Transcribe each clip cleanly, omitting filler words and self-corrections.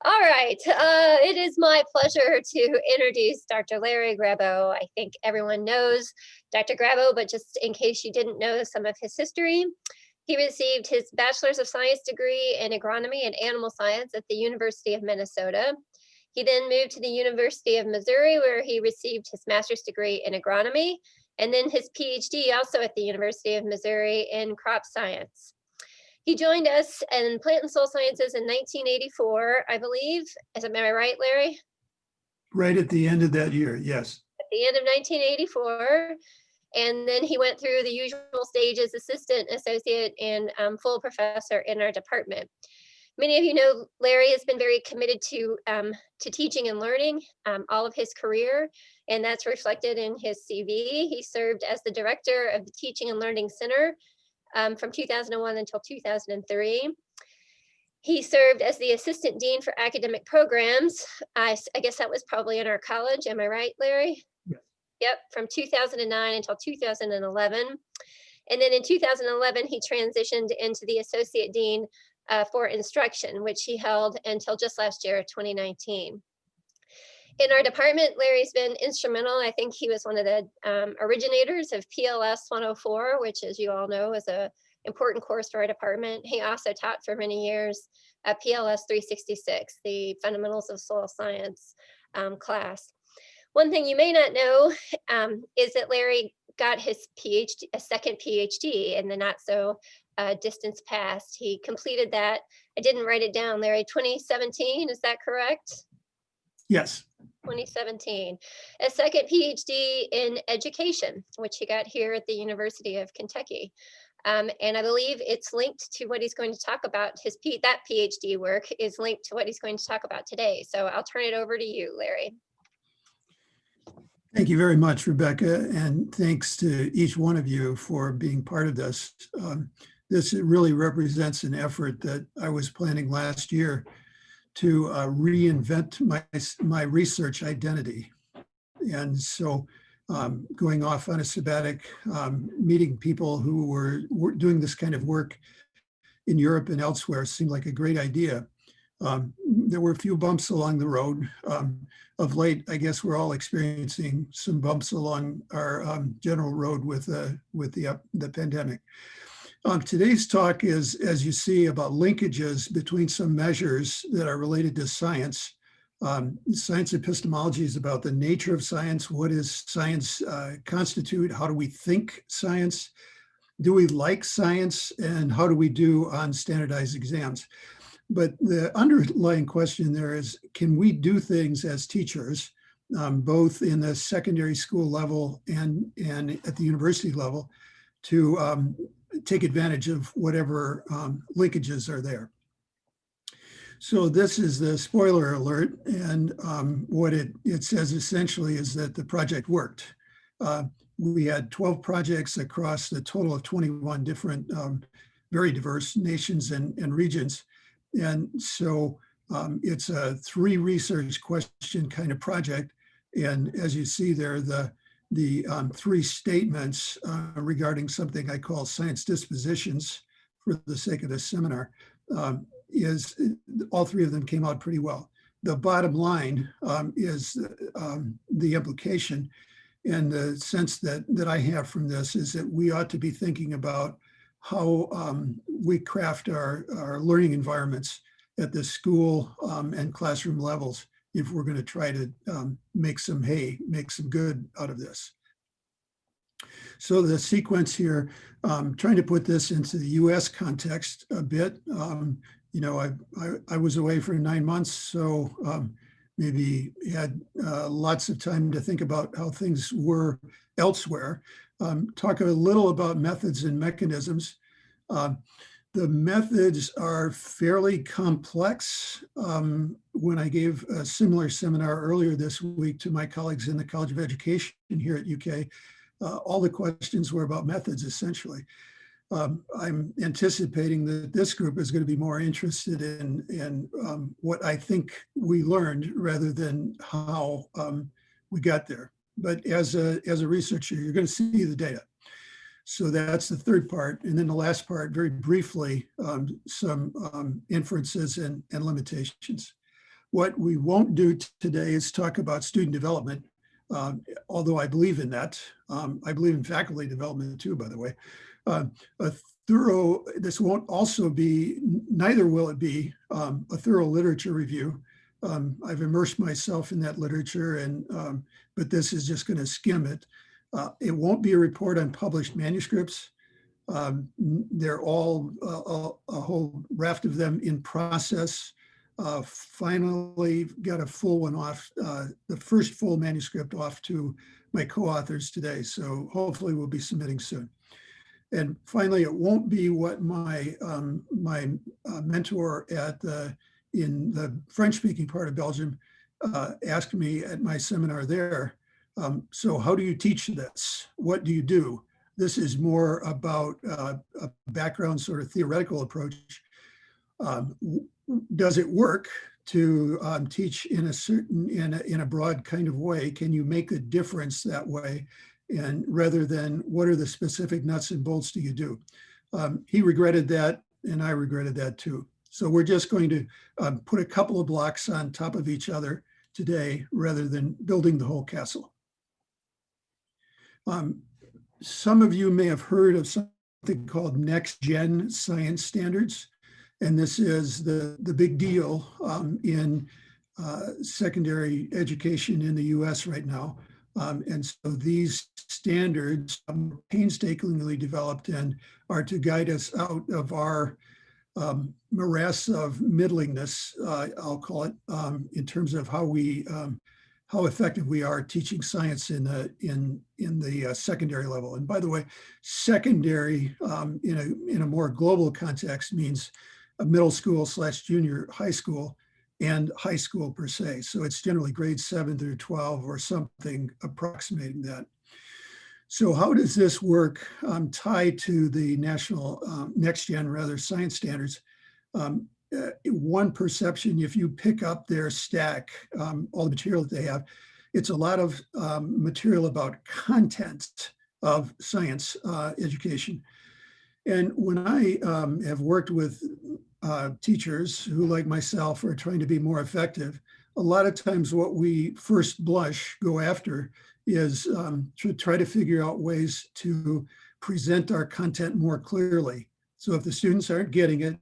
All right, it is my pleasure to introduce Dr. Larry Grabau. I think everyone knows Dr. Grabau, but just in case you didn't know some of his history, he received his Bachelor's of Science degree in Agronomy and Animal Science at the University of Minnesota. He then moved to the University of Missouri, where he received his master's degree in agronomy, and then his PhD also at the University of Missouri in crop science. He joined us in Plant and Soil Sciences in 1984, I believe. Am I right, Larry? Right at the end of that year, yes. At the end of 1984. And then he went through the usual stages, assistant, associate, and full professor in our department. Many of you know Larry has been very committed to teaching and learning all of his career, and that's reflected in his CV. He served as the director of the Teaching and Learning Center from 2001 until 2003. He served as the assistant dean for academic programs. I guess that was probably in our college. Am I right, Larry? Yes. Yep, from 2009 until 2011. And then in 2011, he transitioned into the associate dean for instruction, which he held until just last year, 2019. In our department, Larry's been instrumental. I think he was one of the originators of PLS 104, which, as you all know, is an important course for our department. He also taught for many years PLS 366, the Fundamentals of Soil Science class. One thing you may not know is that Larry got his PhD, a second PhD in the not so distant past. He completed that. I didn't write it down, Larry, 2017, is that correct? Yes. 2017, a second PhD in education, which he got here at the University of Kentucky. And I believe it's linked to what he's going to talk about. That PhD work is linked to what he's going to talk about today. So I'll turn it over to you, Larry. Thank you very much, Rebecca, and thanks to each one of you for being part of this. This really represents an effort that I was planning last year to reinvent my research identity. And so going off on a sabbatic, meeting people who were doing this kind of work in Europe and elsewhere seemed like a great idea. There were a few bumps along the road. Of late, I guess we're all experiencing some bumps along our general road with the pandemic. Today's talk is, as you see, about linkages between some measures that are related to science. Science epistemology is about the nature of science. What does science constitute? How do we think science? Do we like science? And how do we do on standardized exams? But the underlying question there is, can we do things as teachers, both in the secondary school level and at the university level, to take advantage of whatever linkages are there? So this is the spoiler alert, and what it says essentially is that the project worked. We had 12 projects across the total of 21 different, very diverse nations and regions. And so it's a 3 research question kind of project. And as you see there, the 3 statements regarding something I call science dispositions for the sake of this seminar, is all 3 of them came out pretty well. The bottom line is the implication, and the sense that I have from this is that we ought to be thinking about how we craft our learning environments at the school and classroom levels if we're going to try to make some good out of this. So the sequence here, trying to put this into the US context a bit. I was away for 9 months, so maybe had lots of time to think about how things were elsewhere. Talk a little about methods and mechanisms. The methods are fairly complex. When I gave a similar seminar earlier this week to my colleagues in the College of Education here at UK, all the questions were about methods, essentially. I'm anticipating that this group is going to be more interested in what I think we learned rather than how we got there. But as a researcher, you're going to see the data. So that's the third part. And then the last part, very briefly, some inferences and limitations. What we won't do today is talk about student development, although I believe in that. I believe in faculty development too, by the way. This won't also be, neither will it be a thorough literature review. I've immersed myself in that literature, but this is just going to skim it. It won't be a report on published manuscripts. They're all, a whole raft of them in process. Finally got a full one off, the first full manuscript off to my co-authors today. So hopefully we'll be submitting soon. And finally, it won't be what my mentor in the French-speaking part of Belgium asked me at my seminar there. So how do you teach this? What do you do? This is more about a background sort of theoretical approach. Does it work to teach in a broad kind of way? Can you make a difference that way? And rather than what are the specific nuts and bolts do you do? He regretted that, and I regretted that too. So we're just going to put a couple of blocks on top of each other today rather than building the whole castle. Some of you may have heard of something called next-gen science standards. And this is the big deal in secondary education in the US right now. And so these standards are painstakingly developed and are to guide us out of our morass of middlingness, I'll call it, in terms of how effective we are teaching science in the secondary level. And by the way, secondary in a more global context means a middle school / junior high school and high school per se. So it's generally grades 7 through 12 or something approximating that. So how does this work tie to the national next-gen science standards? One perception, if you pick up their stack, all the material that they have, it's a lot of material about content of science education. And when I have worked with teachers who, like myself, are trying to be more effective, a lot of times what we first blush go after is to try to figure out ways to present our content more clearly. So if the students aren't getting it,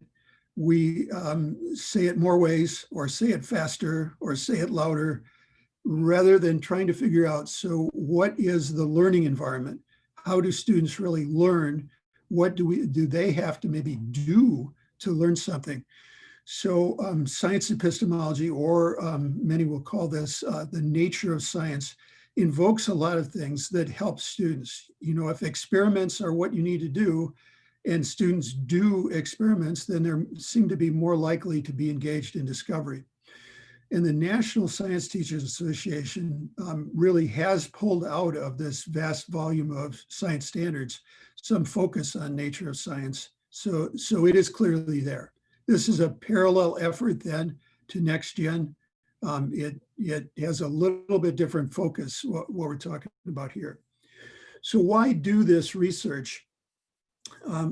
we say it more ways or say it faster or say it louder, rather than trying to figure out, so what is the learning environment? How do students really learn? What do they have to maybe do to learn something? So science epistemology, or many will call this the nature of science, invokes a lot of things that help students. You know, if experiments are what you need to do and students do experiments, then they seem to be more likely to be engaged in discovery. And the National Science Teachers Association really has pulled out of this vast volume of science standards some focus on nature of science. So it is clearly there. This is a parallel effort then to next gen. It has a little bit different focus, what we're talking about here. So why do this research?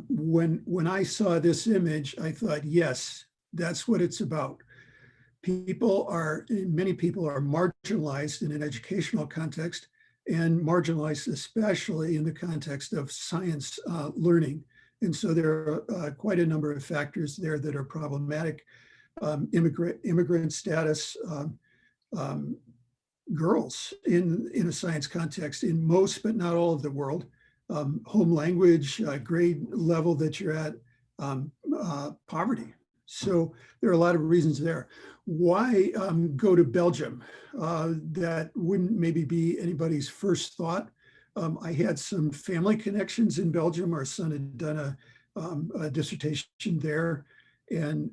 When I saw this image, I thought, yes, that's what it's about. Many people are marginalized in an educational context, and marginalized especially in the context of science learning. And so there are quite a number of factors there that are problematic. Immigrant status, girls in a science context in most, but not all of the world, home language, grade level that you're at, poverty. So there are a lot of reasons there. Why go to Belgium? That wouldn't maybe be anybody's first thought. I had some family connections in Belgium. Our son had done a dissertation there, and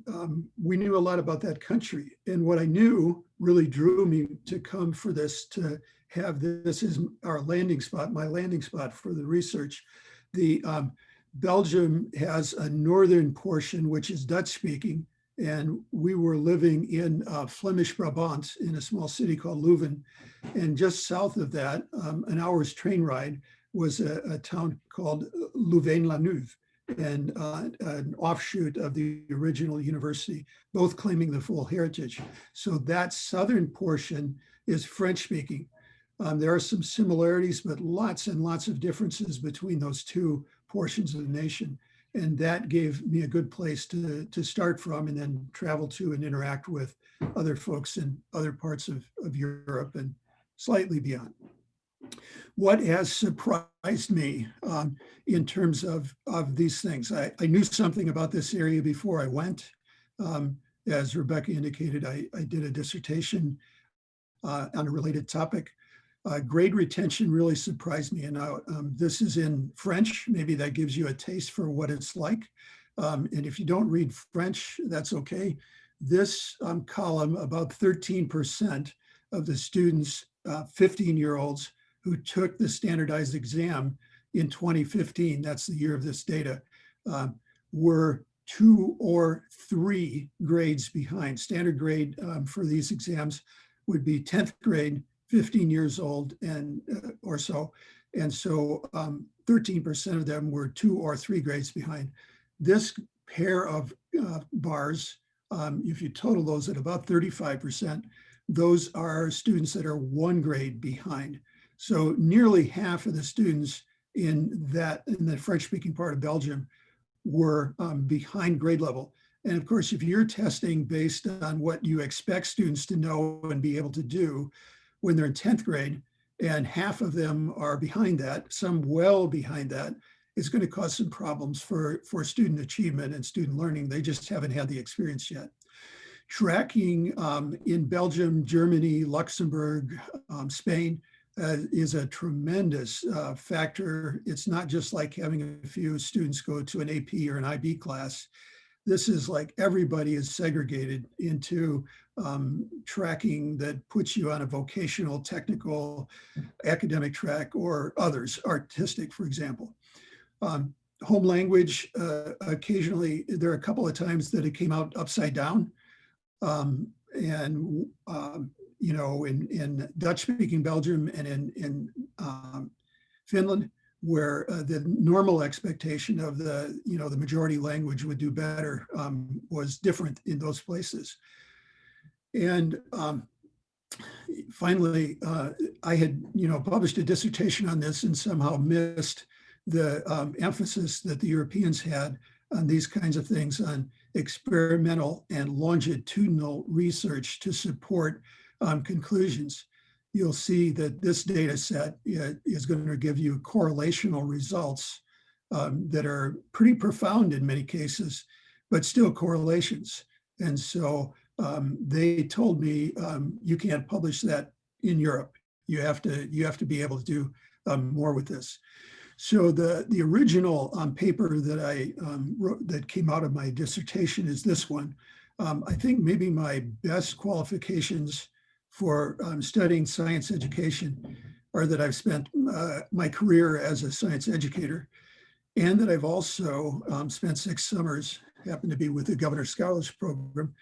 we knew a lot about that country. And what I knew really drew me to come for this, to have this as our landing spot, my landing spot for the research. Belgium has a northern portion, which is Dutch speaking, and we were living in Flemish Brabant in a small city called Leuven. And just south of that, an hour's train ride, was a town called Louvain-la-Neuve. and an offshoot of the original university, both claiming the full heritage. So that southern portion is French speaking. There are some similarities, but lots and lots of differences between those two portions of the nation. And that gave me a good place to start from, and then travel to and interact with other folks in other parts of Europe and slightly beyond. What has surprised me in terms of these things? I knew something about this area before I went. As Rebecca indicated, I did a dissertation on a related topic. Grade retention really surprised me. And now this is in French. Maybe that gives you a taste for what it's like. And if you don't read French, that's okay. This column, about 13% of the students, 15-year-olds who took the standardized exam in 2015, that's the year of this data, were 2 or 3 grades behind. Standard grade for these exams would be 10th grade, 15 years old and or so. And so 13% of them were 2 or 3 grades behind. This pair of bars, if you total those at about 35%, those are students that are 1 grade behind. So nearly half of the students in the French-speaking part of Belgium were behind grade level. And of course, if you're testing based on what you expect students to know and be able to do when they're in 10th grade, and half of them are behind that, some well behind that, it's going to cause some problems for student achievement and student learning. They just haven't had the experience yet. Tracking in Belgium, Germany, Luxembourg, Spain is a tremendous factor. It's not just like having a few students go to an AP or an IB class. This is like everybody is segregated into tracking that puts you on a vocational, technical, academic track, or others, artistic, for example. Home language, occasionally, there are a couple of times that it came out upside down. You know, in Dutch-speaking Belgium and in Finland, where the normal expectation of the majority language would do better was different in those places. And finally, I had published a dissertation on this and somehow missed the emphasis that the Europeans had on these kinds of things, on experimental and longitudinal research to support conclusions. You'll see that this data set is going to give you correlational results that are pretty profound in many cases, but still correlations. And so they told me, you can't publish that in Europe. You have to be able to do more with this. So the original paper that I wrote that came out of my dissertation is this one. I think maybe my best qualifications for studying science education are that I've spent my career as a science educator, and that I've also spent 6 summers, happened to be with the Governor's Scholarship Program,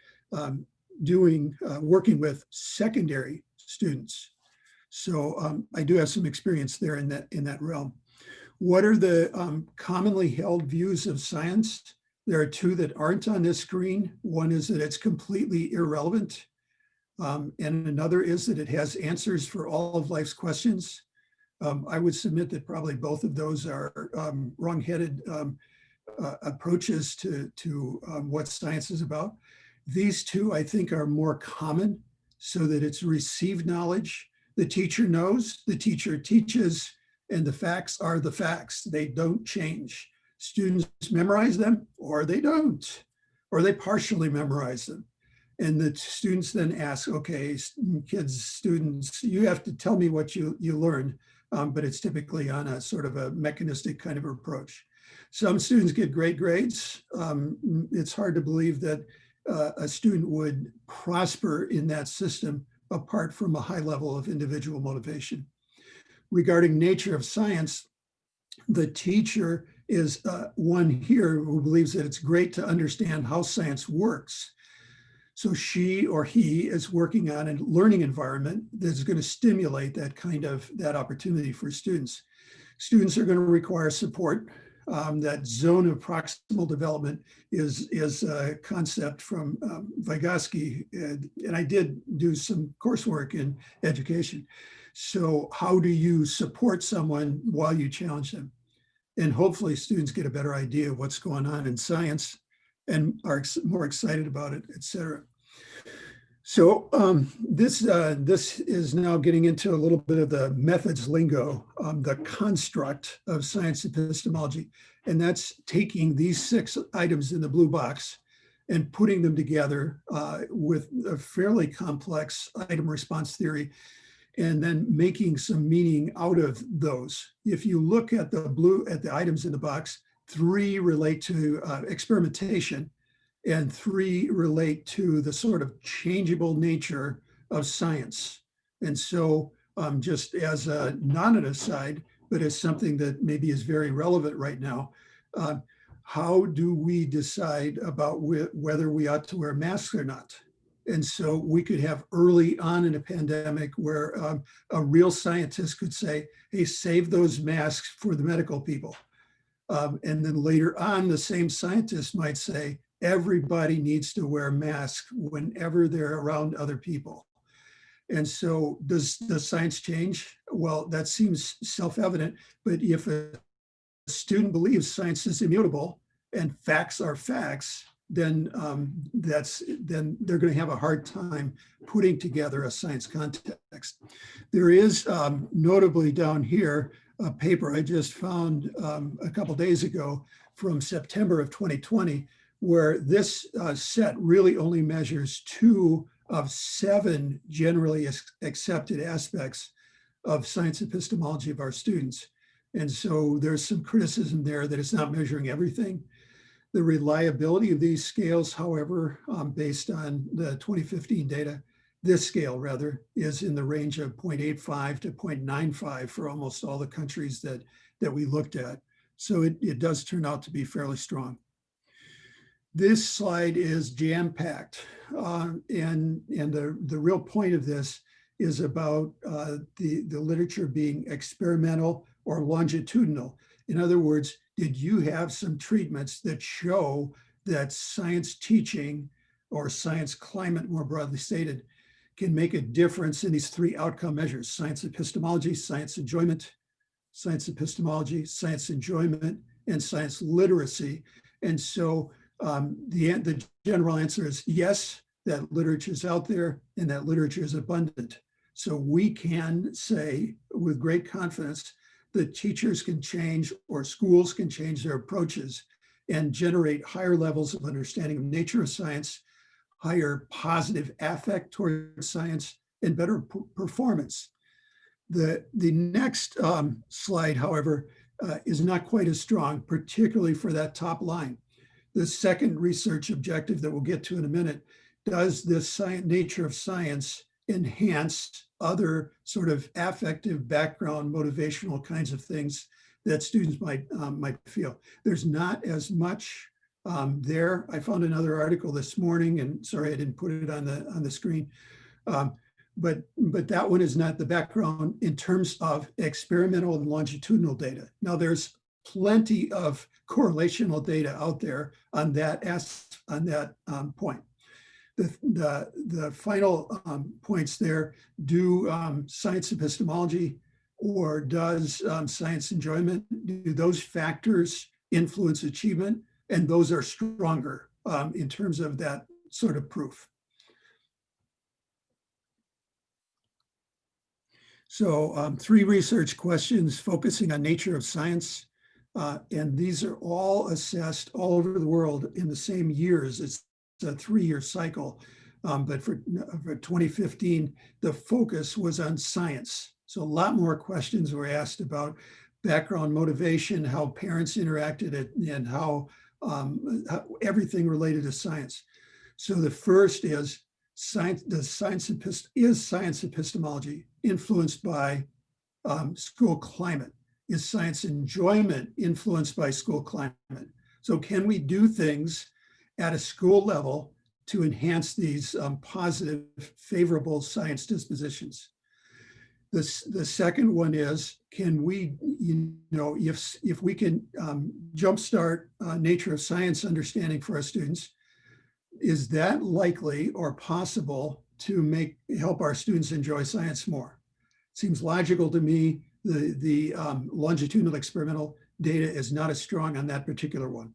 working with secondary students. So I do have some experience there in that realm. What are the commonly held views of science? There are 2 that aren't on this screen. One is that it's completely irrelevant. And another is that it has answers for all of life's questions. I would submit that probably both of those are wrong-headed approaches to what science is about. These 2, I think, are more common, so that it's received knowledge. The teacher knows, the teacher teaches, and the facts are the facts. They don't change. Students memorize them, or they don't, or they partially memorize them. And the students then ask, okay, students, you have to tell me what you learned, but it's typically on a sort of a mechanistic kind of approach. Some students get great grades. It's hard to believe that a student would prosper in that system apart from a high level of individual motivation. Regarding nature of science, the teacher is one here who believes that it's great to understand how science works. So she or he is working on a learning environment that's going to stimulate that opportunity for students. Students are going to require support. That zone of proximal development is a concept from Vygotsky, and I did do some coursework in education. So how do you support someone while you challenge them? And hopefully students get a better idea of what's going on in science and are more excited about it, et cetera. So this is now getting into a little bit of the methods lingo, the construct of science epistemology. And that's taking these 6 items in the blue box and putting them together with a fairly complex item response theory, and then making some meaning out of those. If you look at the items in the box, 3 relate to experimentation, and 3 relate to the sort of changeable nature of science. And so just as not an aside, but as something that maybe is very relevant right now, how do we decide about whether we ought to wear masks or not? And so we could have early on in a pandemic where a real scientist could say, hey, save those masks for the medical people. And then later on, the same scientist might say, everybody needs to wear masks whenever they're around other people. And so does science change? Well, that seems self-evident, but if a student believes science is immutable and facts are facts, then they're going to have a hard time putting together a science context. There is notably down here a paper I just found a couple days ago from September of 2020, where this set really only measures 2 of 7 generally accepted aspects of science epistemology of our students. And so there's some criticism there that it's not measuring everything. The reliability of these scales, however, based on the 2015 data, this scale rather, is in the range of 0.85 to 0.95 for almost all the countries that we looked at. So it does turn out to be fairly strong. This slide is jam-packed, and the real point of this is about the literature being experimental or longitudinal. In other words, did you have some treatments that show that science teaching or science climate, more broadly stated, can make a difference in these 3 outcome measures: science epistemology, science enjoyment, science epistemology, science enjoyment, and science literacy? And so the general answer is yes, that literature is out there and that literature is abundant. So we can say with great confidence that teachers can change or schools can change their approaches and generate higher levels of understanding of nature of science, higher positive affect towards science, and better performance. The next slide, however, is not quite as strong, particularly for that top line. The second research objective that we'll get to in a minute, does this nature of science enhance other sort of affective background, motivational kinds of things that students might feel? There's not as much there. I found another article this morning, and sorry I didn't put it on the screen, but that one is not the background in terms of experimental and longitudinal data. Now there's plenty of correlational data out there on that point. The final points there: do science epistemology or does science enjoyment, do those factors influence achievement? And those are stronger in terms of that sort of proof. So 3 research questions focusing on nature of science. And these are all assessed all over the world in the same years. It's a 3-year cycle. But for 2015, the focus was on science. So a lot more questions were asked about background motivation, how parents interacted, and how everything related to science. So the first is science. Is science epistemology influenced by school climate? Is science enjoyment influenced by school climate? So can we do things at a school level to enhance these positive, favorable science dispositions? The second one is, can we, if we can jumpstart nature of science understanding for our students, is that likely or possible to help our students enjoy science more? Seems logical to me. The longitudinal experimental data is not as strong on that particular one.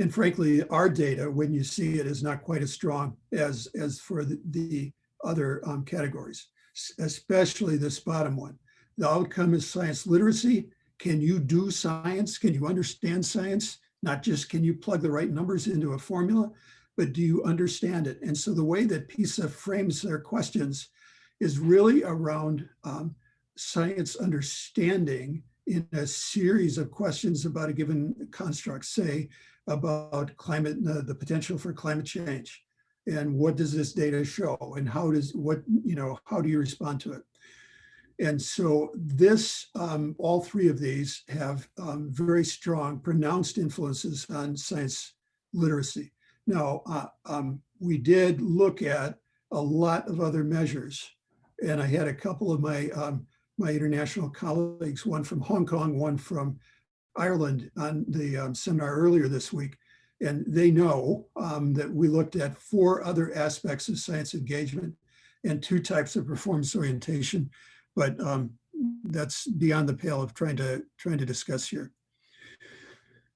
And frankly, our data, when you see it, is not quite as strong as for the other categories, especially this bottom one. The outcome is science literacy. Can you do science? Can you understand science? Not just can you plug the right numbers into a formula, but do you understand it? And so the way that PISA frames their questions is really around science understanding in a series of questions about a given construct, say about climate, the potential for climate change. And what does this data show? And how do you respond to it? And so this, all three of these have very strong, pronounced influences on science literacy. Now, we did look at a lot of other measures, and I had a couple of my international colleagues, one from Hong Kong, one from Ireland, on the seminar earlier this week, and they know that we looked at 4 other aspects of science engagement and 2 types of performance orientation, but that's beyond the pale of trying to discuss here.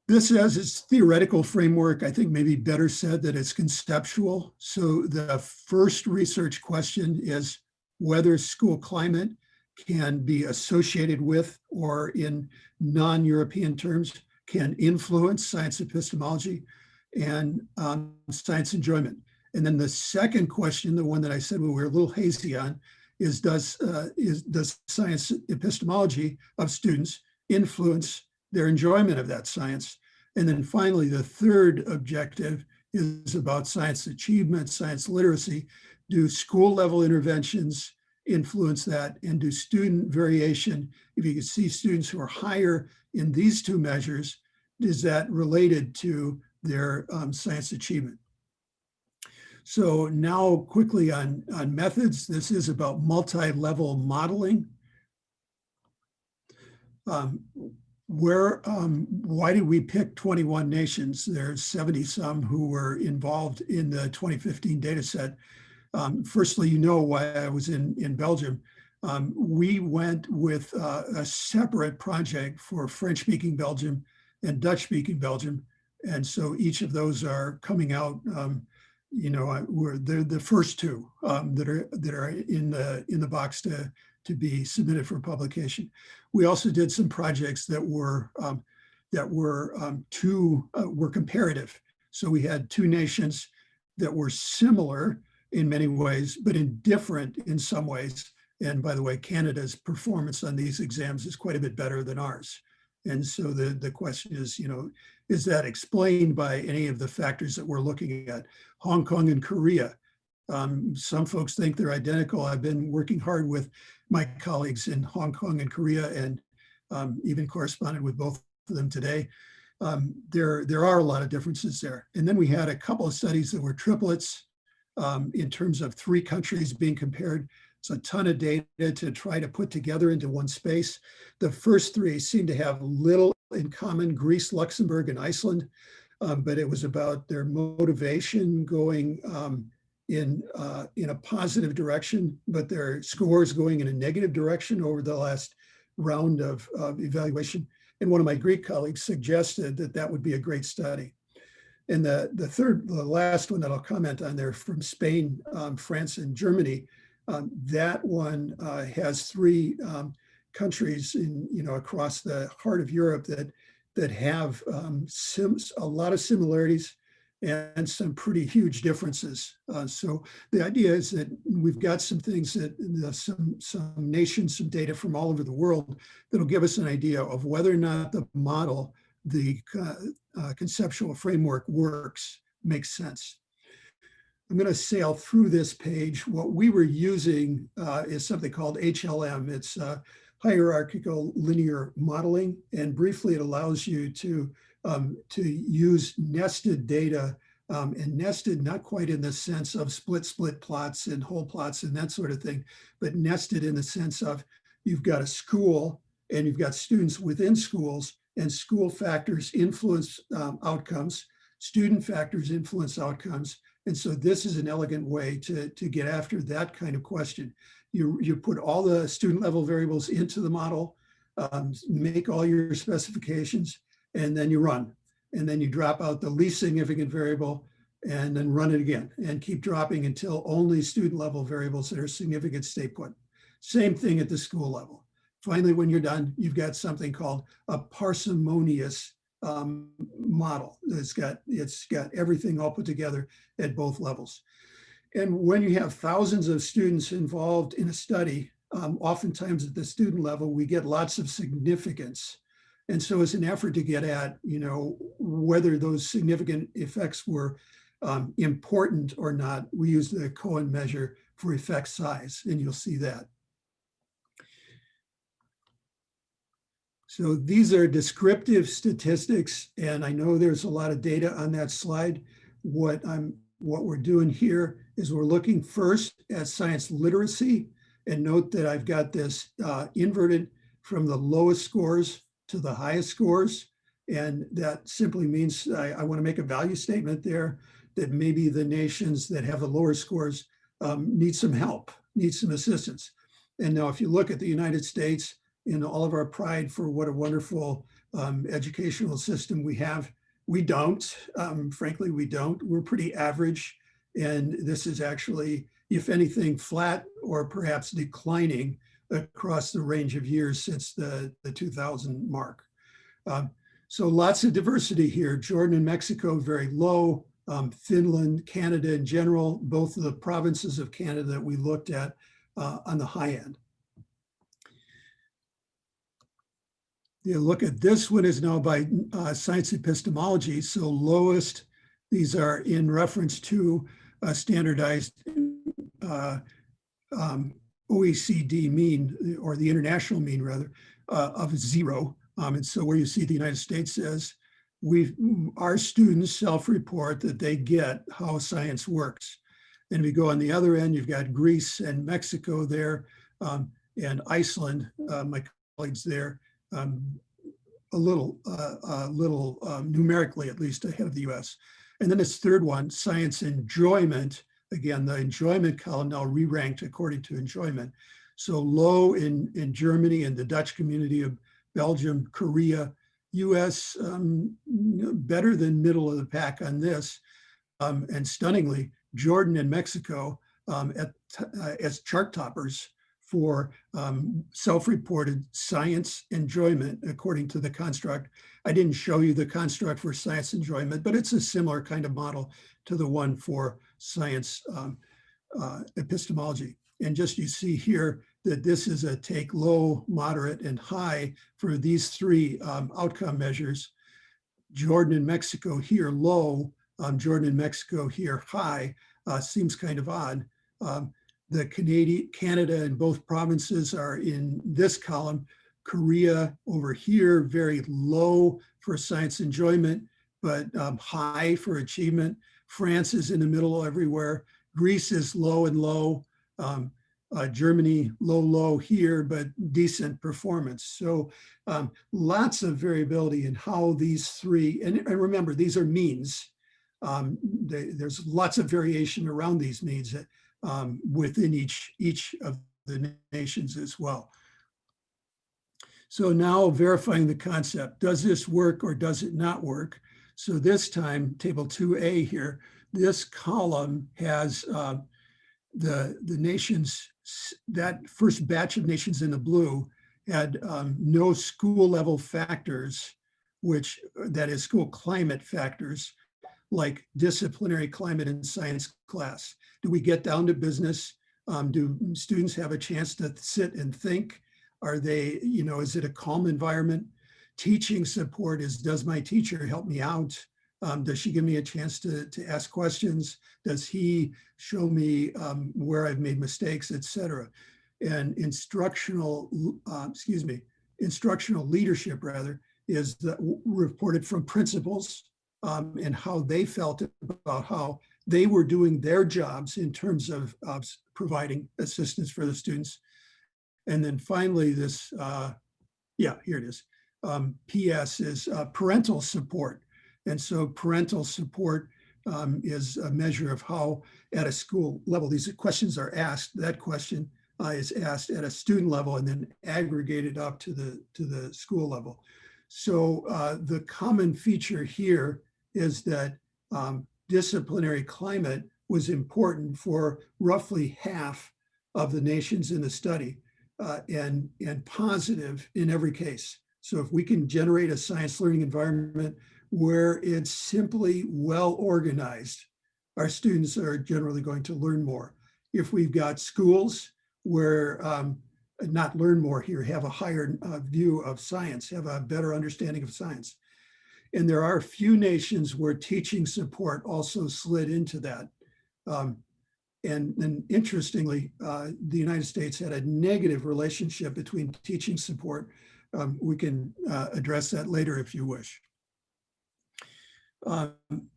This as its theoretical framework, I think maybe better said that it's conceptual. So the first research question is whether school climate can be associated with, or in non-European terms, can influence science epistemology and science enjoyment. And then the second question, the one that I said we were a little hazy on, is does science epistemology of students influence their enjoyment of that science? And then finally, the third objective is about science achievement, science literacy. Do school level interventions influence that? And do student variation, if you can see students who are higher in these 2 measures, is that related to their science achievement? So now quickly on methods, this is about multi-level modeling. Why did we pick 21 nations? There's 70 some who were involved in the 2015 data set. Firstly, you know why I was in Belgium. We went with a separate project for French-speaking Belgium and Dutch-speaking Belgium. And so each of those are coming out, they're the first 2 that are in the box to be submitted for publication. We also did some projects that were comparative. So we had 2 nations that were similar in many ways, but different in some ways. And by the way, Canada's performance on these exams is quite a bit better than ours. And so the question is, is that explained by any of the factors that we're looking at? Hong Kong and Korea. Some folks think they're identical. I've been working hard with my colleagues in Hong Kong and Korea, and even corresponded with both of them today. There are a lot of differences there. And then we had a couple of studies that were triplets in terms of 3 countries being compared. It's a ton of data to try to put together into one space. The first 3 seem to have little in common: Greece, Luxembourg, and Iceland. But it was about their motivation going in a positive direction, but their scores going in a negative direction over the last round of evaluation. And one of my Greek colleagues suggested that that would be a great study. And the last one that I'll comment on there, from Spain, France, and Germany, that one has 3 countries across the heart of Europe that have a lot of similarities and some pretty huge differences. So the idea is that we've got some things that some nations, some data from all over the world that'll give us an idea of whether or not the model, the conceptual framework works, makes sense. I'm going to sail through this page. What we were using is something called HLM. It's hierarchical linear modeling, and briefly it allows you to use nested data and nested not quite in the sense of split plots and whole plots and that sort of thing, but nested in the sense of you've got a school and you've got students within schools, and school factors influence outcomes, student factors influence outcomes. And so this is an elegant way to get after that kind of question. You put all the student level variables into the model, make all your specifications, and then you run. And then you drop out the least significant variable and then run it again and keep dropping until only student level variables that are significant stay put. Same thing at the school level. Finally, when you're done, you've got something called a parsimonious model. It's got everything all put together at both levels. And when you have thousands of students involved in a study, oftentimes at the student level, we get lots of significance. And so it's an effort to get at, whether those significant effects were important or not. We use the Cohen measure for effect size, and you'll see that. So these are descriptive statistics, and I know there's a lot of data on that slide. What we're doing here is we're looking first at science literacy, and note that I've got this inverted from the lowest scores to the highest scores. And that simply means I want to make a value statement there that maybe the nations that have the lower scores need some help, need some assistance. And now if you look at the United States, in all of our pride for what a wonderful educational system we have, we don't, frankly, we don't. We're pretty average. And this is actually, if anything, flat or perhaps declining across the range of years since the 2000 mark. So lots of diversity here. Jordan and Mexico, very low. Finland, Canada in general, both of the provinces of Canada that we looked at on the high end. You look at this one is now by science epistemology. So lowest, these are in reference to a standardized OECD mean, or the international mean rather, of 0. And so where you see the United States says, our students self-report that they get how science works. Then we go on the other end, you've got Greece and Mexico there, and Iceland, my colleagues there, a little numerically at least ahead of the US. And then this third one, science enjoyment. Again, the enjoyment column now re-ranked according to enjoyment. So low in Germany and the Dutch community of Belgium, Korea, US, better than middle of the pack on this. And stunningly, Jordan and Mexico as chart toppers for self-reported science enjoyment according to the construct. I didn't show you the construct for science enjoyment, but it's a similar kind of model to the one for science epistemology. And just you see here that this is a take low, moderate, and high for these three outcome measures. Jordan and Mexico here low, Jordan and Mexico here high, seems kind of odd. Canada and both provinces are in this column. Korea over here, very low for science enjoyment, but high for achievement. France is in the middle everywhere. Greece is low and low. Germany, low here, but decent performance. So lots of variability in how these three, and remember, these are means. There's lots of variation around these means within each of the nations as well. So now verifying the concept, does this work or does it not work? So this time, table 2A here, this column has the nations, that first batch of nations in the blue had no school level factors, that is school climate factors, like disciplinary climate in science class. Do we get down to business? Do students have a chance to sit and think? Are they, is it a calm environment? Teaching support is, does my teacher help me out? Does she give me a chance to ask questions? Does he show me where I've made mistakes, et cetera? And instructional leadership rather is reported from principals and how they felt about how they were doing their jobs in terms of providing assistance for the students. And then finally, this, here it is. PS is parental support. And so parental support is a measure of how at a school level, these questions are asked. That question is asked at a student level and then aggregated up to the school level. So the common feature here is that disciplinary climate was important for roughly half of the nations in the study, and positive in every case. So if we can generate a science learning environment where it's simply well organized, our students are generally going to learn more. If we've got schools where, not learn more here, have a higher view of science, have a better understanding of science. And there are a few nations where teaching support also slid into that. And interestingly, the United States had a negative relationship between teaching support. We can address that later if you wish.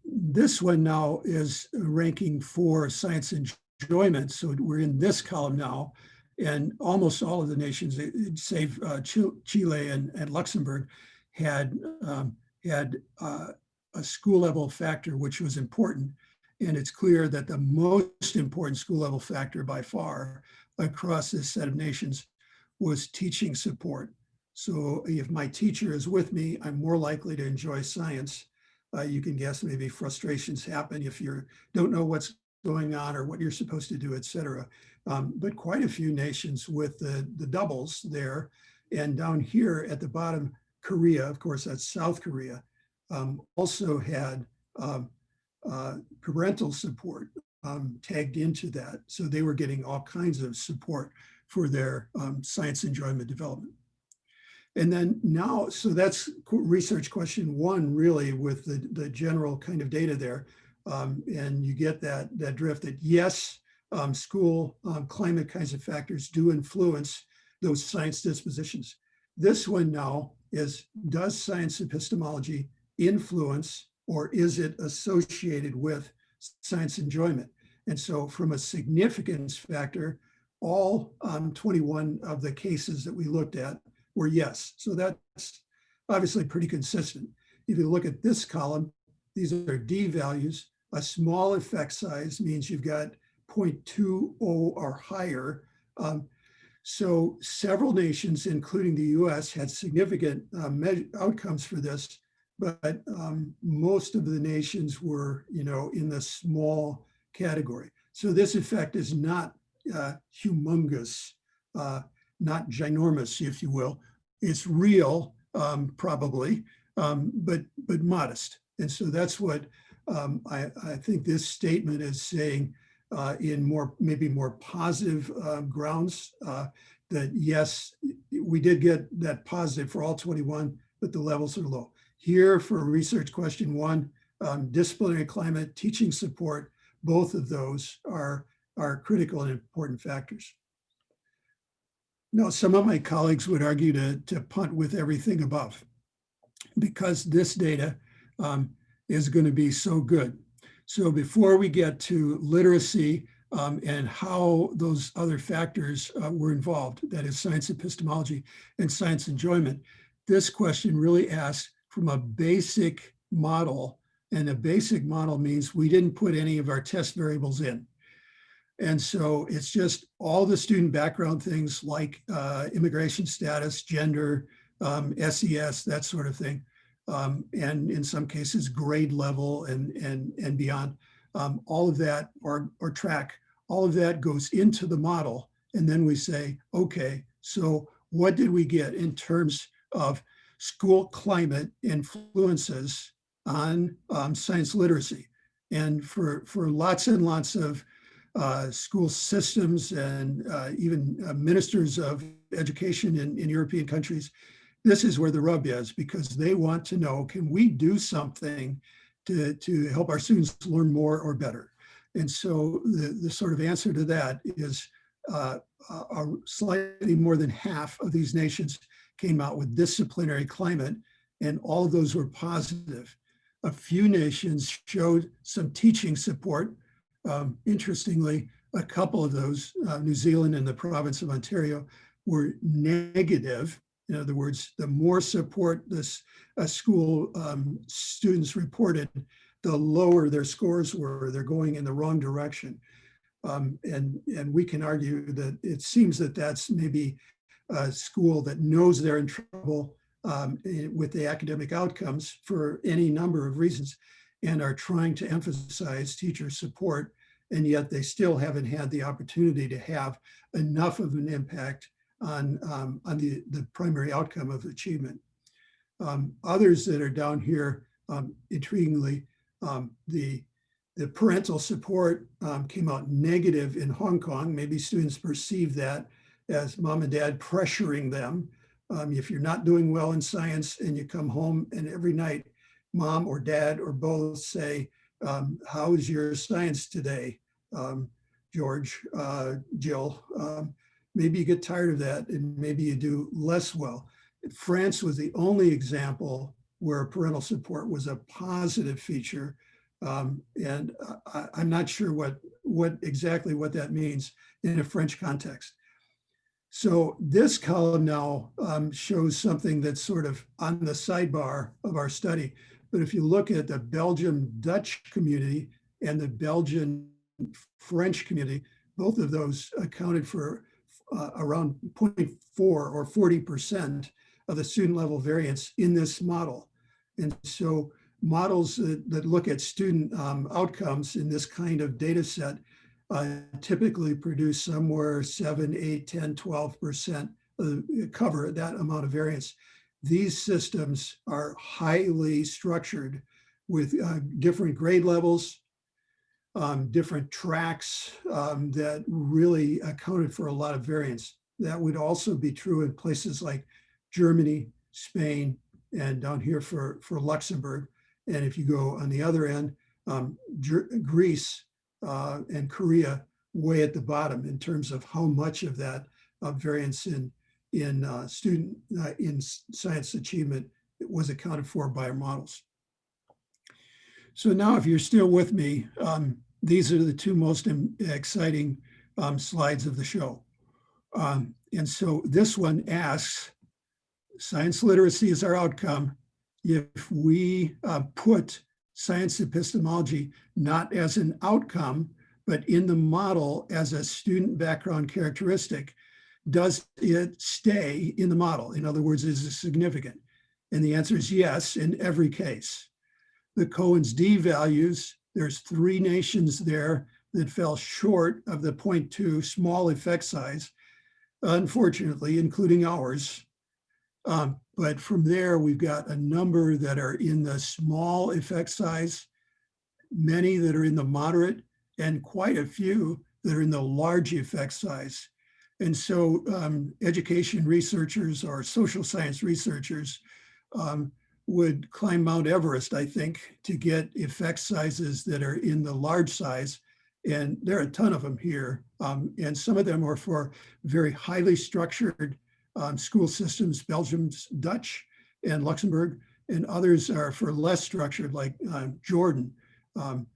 This one now is ranking for science enjoyment. So we're in this column now, and almost all of the nations, save Chile and Luxembourg, had a school level factor, which was important. And it's clear that the most important school level factor by far across this set of nations was teaching support. So if my teacher is with me, I'm more likely to enjoy science. You can guess maybe frustrations happen if you don't know what's going on or what you're supposed to do, et cetera. But quite a few nations with the doubles there. And down here at the bottom, Korea, of course, that's South Korea, also had parental support tagged into that. So they were getting all kinds of support for their science enjoyment development. And then now, so that's research question one, really, with the general kind of data there. And you get that drift that yes, school climate kinds of factors do influence those science dispositions. This one now is, does science epistemology influence or is it associated with science enjoyment? And so from a significance factor, all 21 of the cases that we looked at were yes. So that's obviously pretty consistent. If you look at this column, these are D values. A small effect size means you've got 0.20 or higher. So several nations, including the US, had significant outcomes for this, but most of the nations were, in the small category. So this effect is not humongous, not ginormous, if you will. It's real, probably, but modest. And so that's what I think this statement is saying in maybe more positive grounds, that yes, we did get that positive for all 21, but the levels are low. Here for research question one, disciplinary climate, teaching support, both of those are critical and important factors. Now, some of my colleagues would argue to punt with everything above because this data is going to be so good. So before we get to literacy and how those other factors were involved, that is science epistemology and science enjoyment, this question really asks from a basic model, and a basic model means we didn't put any of our test variables in. And so it's just all the student background things like immigration status, gender, SES, that sort of thing. And in some cases, grade level and beyond. All of that, or track, all of that goes into the model. And then we say, okay, so what did we get in terms of school climate influences on science literacy? And for lots and lots of school systems and even ministers of education in European countries, this is where the rub is, because they want to know, can we do something to help our students learn more or better? And so the sort of answer to that is slightly more than half of these nations came out with disciplinary climate, and all of those were positive. A few nations showed some teaching support. Interestingly, a couple of those, New Zealand and the province of Ontario, were negative. In other words, the more support this school students reported, the lower their scores were. They're going in the wrong direction. And we can argue that it seems that that's maybe a school that knows they're in trouble with the academic outcomes for any number of reasons and are trying to emphasize teacher support, and yet they still haven't had the opportunity to have enough of an impact on the primary outcome of achievement. Others that are down here, intriguingly, the parental support came out negative in Hong Kong. Maybe students perceive that as mom and dad pressuring them. If you're not doing well in science and you come home and every night mom or dad or both say, how's your science today, George, Jill? Maybe you get tired of that and maybe you do less well. France was the only example where parental support was a positive feature. And I'm not sure what exactly what that means in a French context. So this column now shows something that's sort of on the sidebar of our study. But if you look at the Belgian Dutch community and the Belgian French community, both of those accounted for around 0.4 or 40% of the student level variance in this model. And so models that look at student outcomes in this kind of data set typically produce somewhere 7, 8, 10, 12% cover that amount of variance. These systems are highly structured with different grade levels, different tracks that really accounted for a lot of variance. That would also be true in places like Germany, Spain, and down here for Luxembourg. And if you go on the other end, Greece and Korea way at the bottom in terms of how much of that variance in science achievement was accounted for by our models. So now, if you're still with me, these are the two most exciting slides of the show. And so this one asks, science literacy is our outcome. If we put science epistemology not as an outcome, but in the model as a student background characteristic, does it stay in the model? In other words, is it significant? And the answer is yes, in every case. The Cohen's D values, there's 3 nations there that fell short of the 0.2 small effect size, unfortunately, including ours. But from there, we've got a number that are in the small effect size, many that are in the moderate, and quite a few that are in the large effect size. And so education researchers or social science researchers would climb Mount Everest, I think, to get effect sizes that are in the large size. And there are a ton of them here. And some of them are for very highly structured school systems, Belgium's Dutch and Luxembourg, and others are for less structured, like Jordan. And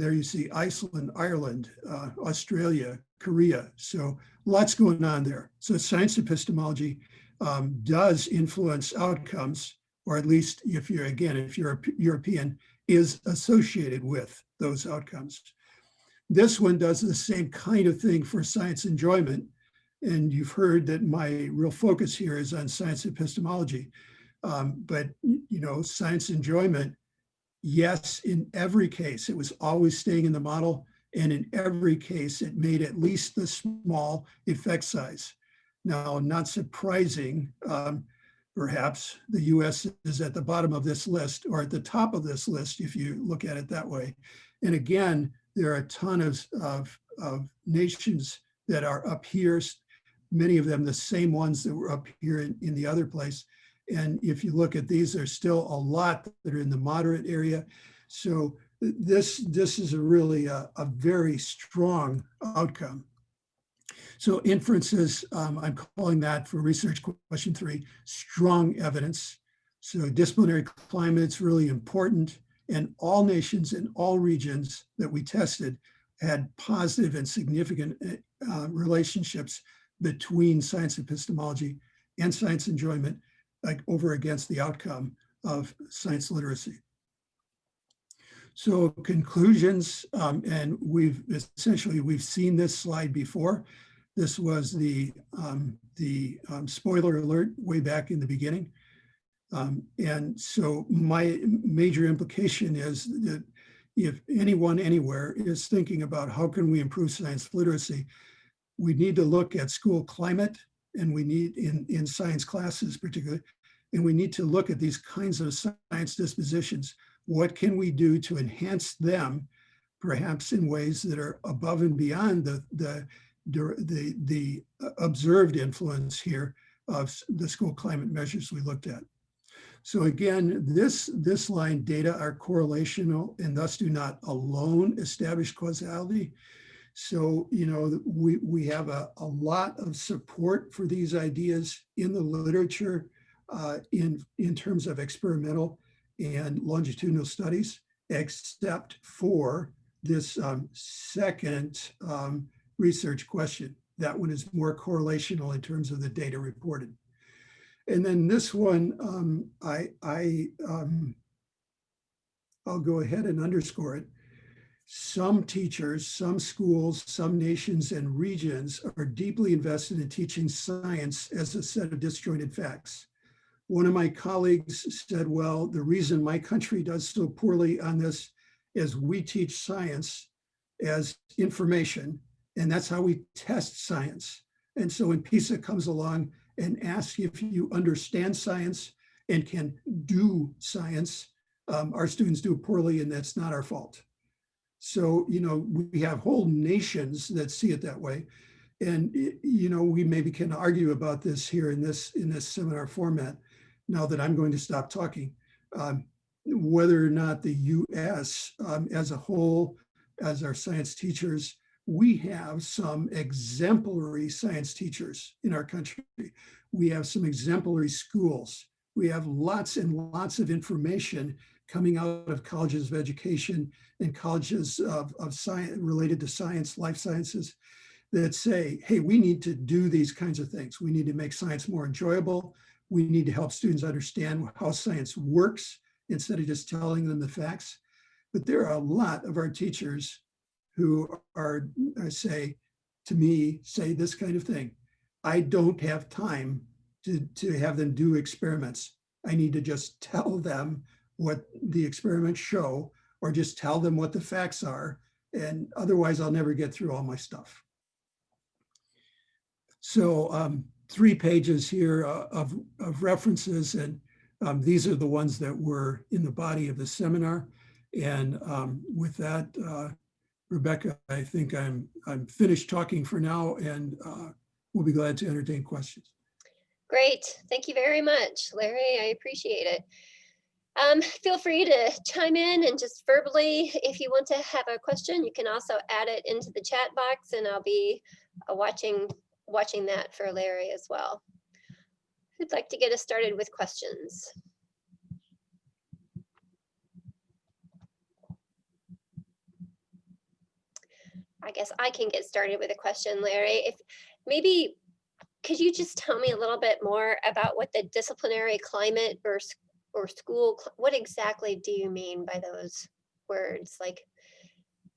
there you see Iceland, Ireland, Australia, Korea. So lots going on there. So science epistemology does influence outcomes, or at least if you're European, is associated with those outcomes. This one does the same kind of thing for science enjoyment. And you've heard that my real focus here is on science epistemology. But, you know, science enjoyment, yes, in every case, it was always staying in the model. And in every case, it made at least the small effect size. Now, not surprising, perhaps the US is at the bottom of this list or at the top of this list, if you look at it that way. And again, there are a ton of nations that are up here, many of them the same ones that were up here in the other place. And if you look at these, there's still a lot that are in the moderate area. So this is really a very strong outcome. So inferences, I'm calling that for research question 3, strong evidence. So disciplinary climate is really important, and all nations in all regions that we tested had positive and significant relationships between science epistemology and science enjoyment, like over against the outcome of science literacy. So conclusions, and we've seen this slide before. This was the spoiler alert way back in the beginning. And so my major implication is that if anyone anywhere is thinking about how can we improve science literacy, we need to look at school climate, and we need in science classes particularly, and we need to look at these kinds of science dispositions. What can we do to enhance them, perhaps in ways that are above and beyond the observed influence here of the school climate measures we looked at. So again, this line, data are correlational and thus do not alone establish causality. So, you know, we have a lot of support for these ideas in the literature in terms of experimental and longitudinal studies, except for this second research question. That one is more correlational in terms of the data reported. And then this one, I'll go ahead and underscore it. Some teachers, some schools, some nations and regions are deeply invested in teaching science as a set of disjointed facts. One of my colleagues said, well, the reason my country does so poorly on this is we teach science as information, and that's how we test science. And so when PISA comes along and asks if you understand science and can do science, our students do poorly, and that's not our fault. So, you know, we have whole nations that see it that way. And, you know, we maybe can argue about this here in this seminar format, now that I'm going to stop talking, whether or not the US as a whole, as our science teachers, we have some exemplary science teachers in our country. We have some exemplary schools. We have lots and lots of information coming out of colleges of education and colleges of science related to science, life sciences, that say, hey, we need to do these kinds of things. We need to make science more enjoyable. We need to help students understand how science works instead of just telling them the facts. But there are a lot of our teachers who are, say this kind of thing. I don't have time to have them do experiments. I need to just tell them what the experiments show, or just tell them what the facts are, and otherwise I'll never get through all my stuff. So 3 pages here of references, and these are the ones that were in the body of the seminar. And with that, Rebecca, I think I'm finished talking for now, and we'll be glad to entertain questions. Great. Thank you very much, Larry. I appreciate it. Feel free to chime in and just verbally, if you want to have a question, you can also add it into the chat box, and I'll be watching that for Larry as well. Who'd like to get us started with questions? I guess I can get started with a question, Larry. If maybe, could you just tell me a little bit more about what the disciplinary climate or school, what exactly do you mean by those words? Like,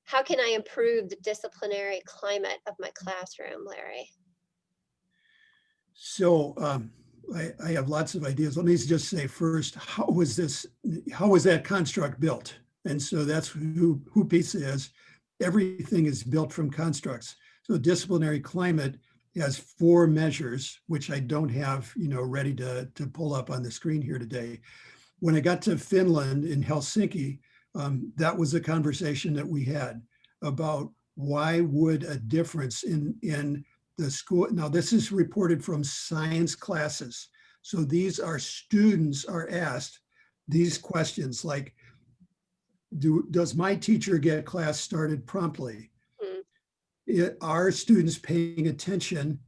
how can I improve the disciplinary climate of my classroom, Larry? So I have lots of ideas. Let me just say first, how was that construct built? And so that's who PISA is. Everything is built from constructs. So disciplinary climate has 4 measures, which I don't have, ready to pull up on the screen here today. When I got to Finland in Helsinki, that was a conversation that we had about why would a difference in the school. Now this is reported from science classes. So these are students are asked these questions like, does my teacher get class started promptly? Are students paying attention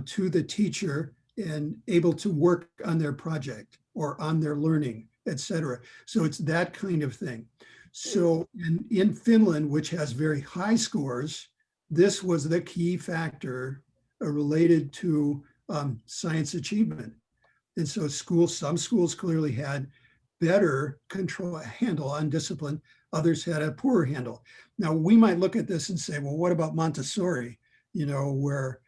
to the teacher and able to work on their project? or on their learning, etc. So it's that kind of thing. Mm. So in Finland, which has very high scores, this was the key factor related to science achievement. And so some schools clearly had better handle on discipline. Others had a poorer handle. Now we might look at this and say, well, what about Montessori? Where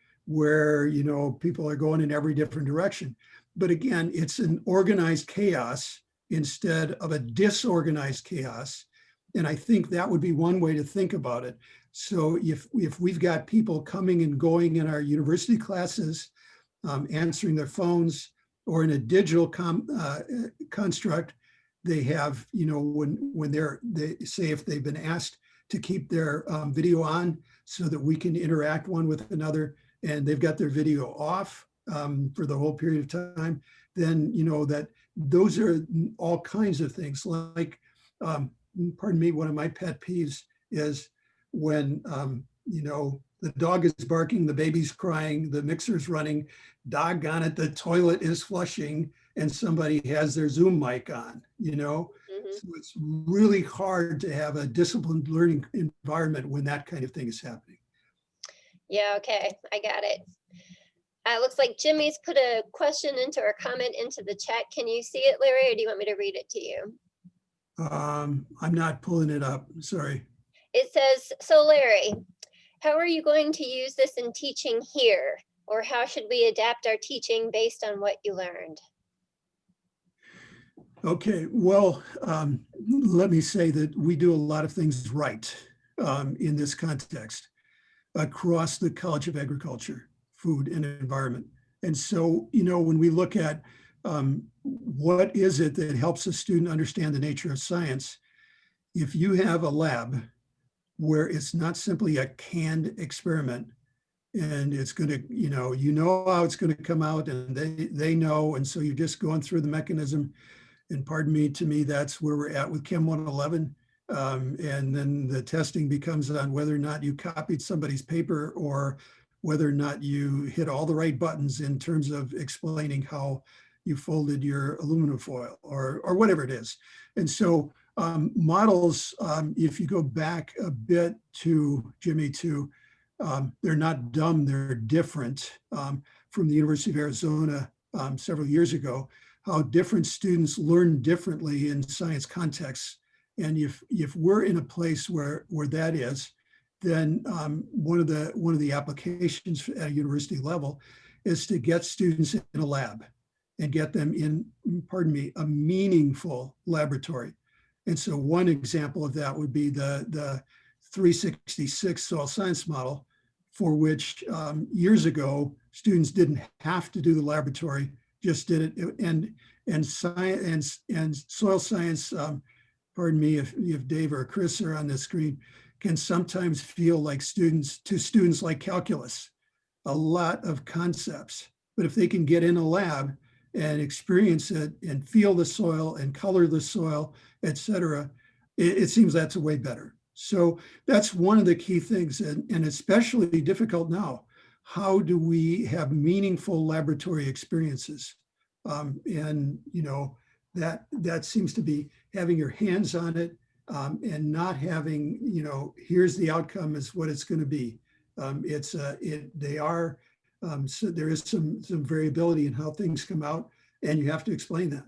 people are going in every different direction. But again, it's an organized chaos instead of a disorganized chaos. And I think that would be one way to think about it. So if we've got people coming and going in our university classes, answering their phones, or in a digital construct, they have, when they say if they've been asked to keep their video on so that we can interact one with another, and they've got their video off for the whole period of time, then that those are all kinds of things. Like, pardon me, one of my pet peeves is when the dog is barking, the baby's crying, the mixer's running, doggone it, the toilet is flushing, and somebody has their Zoom mic on, Mm-hmm. So it's really hard to have a disciplined learning environment when that kind of thing is happening. Yeah, okay, I got it. Looks like Jimmy's put a question or a comment into the chat. Can you see it, Larry, or do you want me to read it to you? I'm not pulling it up, sorry. It says, so Larry, how are you going to use this in teaching here? Or how should we adapt our teaching based on what you learned? Okay, well, let me say that we do a lot of things right in this context across the College of Agriculture, Food and Environment. And so, when we look at what is it that helps a student understand the nature of science, if you have a lab where it's not simply a canned experiment, and it's going to, how it's going to come out, and they know, and so you're just going through the mechanism. And pardon me, to me, that's where we're at with Chem 111. And then the testing becomes on whether or not you copied somebody's paper or whether or not you hit all the right buttons in terms of explaining how you folded your aluminum foil or whatever it is. And so models, if you go back a bit to Jimmy, they're not dumb, they're different from the University of Arizona several years ago, how different students learn differently in science contexts. And if we're in a place where that is, then one of the applications at a university level is to get students in a lab and get them in, pardon me, a meaningful laboratory. And so one example of that would be the 366 soil science model, for which years ago, students didn't have to do the laboratory, just did it. And science and soil science, pardon me if Dave or Chris are on the screen, can sometimes feel like students like calculus, a lot of concepts. But if they can get in a lab and experience it and feel the soil and color the soil, et cetera, it seems that's a way better. So that's one of the key things, and especially difficult now. How do we have meaningful laboratory experiences? And that seems to be having your hands on it and not having, here's the outcome is what it's going to be. So there is some variability in how things come out, and you have to explain that.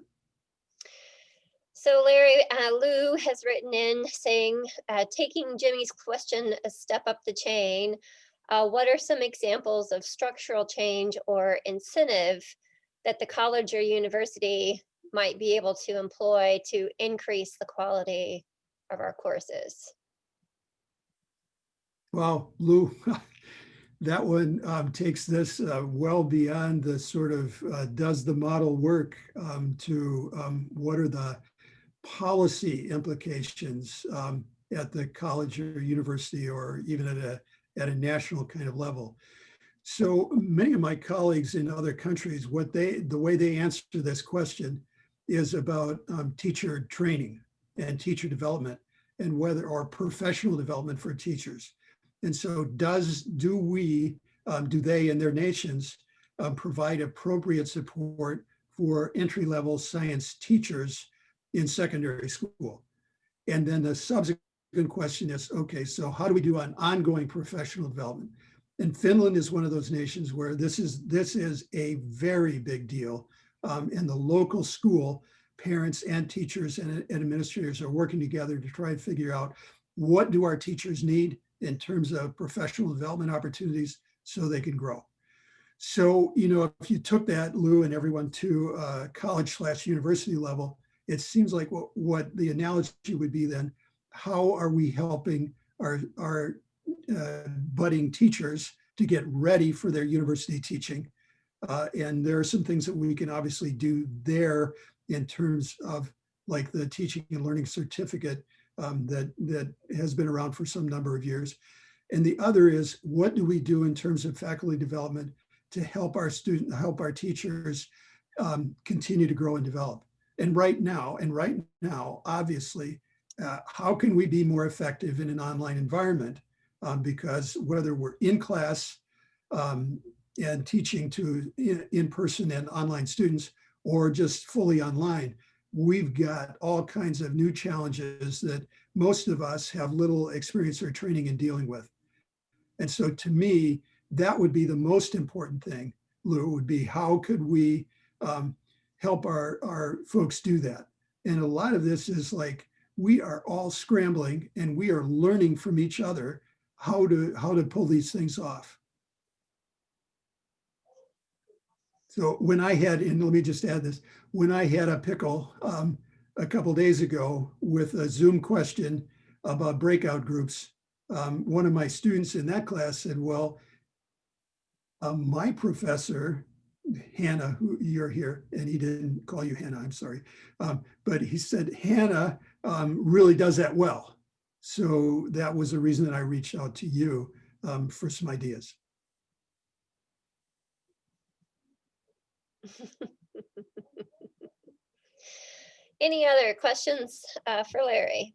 So Larry, Lou has written in saying, taking Jimmy's question a step up the chain, what are some examples of structural change or incentive that the college or university might be able to employ to increase the quality of our courses? Well, Lou, that one takes this well beyond the sort of does the model work to what are the policy implications at the college or university or even at a national kind of level. So many of my colleagues in other countries, the way they answer this question is about teacher training and teacher development and or professional development for teachers. And so do they and their nations provide appropriate support for entry-level science teachers in secondary school. And then the subsequent question is, okay, so how do we do on ongoing professional development? And Finland is one of those nations where this is a very big deal. In the local school, parents and teachers and administrators are working together to try and figure out what do our teachers need in terms of professional development opportunities so they can grow. So, you know, if you took that, Lou, and everyone to college/university level, it seems like what the analogy would be then, how are we helping our budding teachers to get ready for their university teaching? And there are some things that we can obviously do there in terms of like the teaching and learning certificate that has been around for some number of years. And the other is, what do we do in terms of faculty development to help our teachers continue to grow and develop? And right now, obviously, how can we be more effective in an online environment? Because whether we're in class and teaching to in-person and online students, or just fully online, we've got all kinds of new challenges that most of us have little experience or training in dealing with. And so to me, that would be the most important thing, Lou, would be how could we help our folks do that? And a lot of this is like, we are all scrambling and we are learning from each other how to pull these things off. So when I had, and let me just add this, when I had a pickle a couple days ago with a Zoom question about breakout groups, one of my students in that class said, well, my professor, Hannah, who you're here, and he didn't call you Hannah, I'm sorry. But he said, Hannah really does that well. So that was the reason that I reached out to you for some ideas. Any other questions for Larry?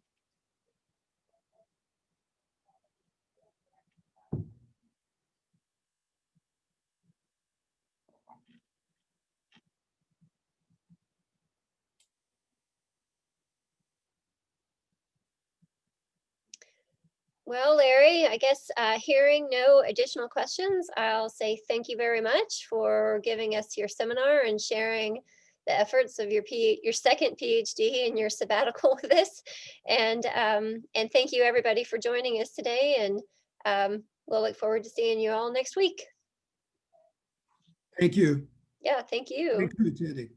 Well, Larry, I guess hearing no additional questions, I'll say thank you very much for giving us your seminar and sharing the efforts of your second PhD and your sabbatical with us. And thank you everybody for joining us today. And we'll look forward to seeing you all next week. Thank you. Yeah, thank you. Thank you, Jenny.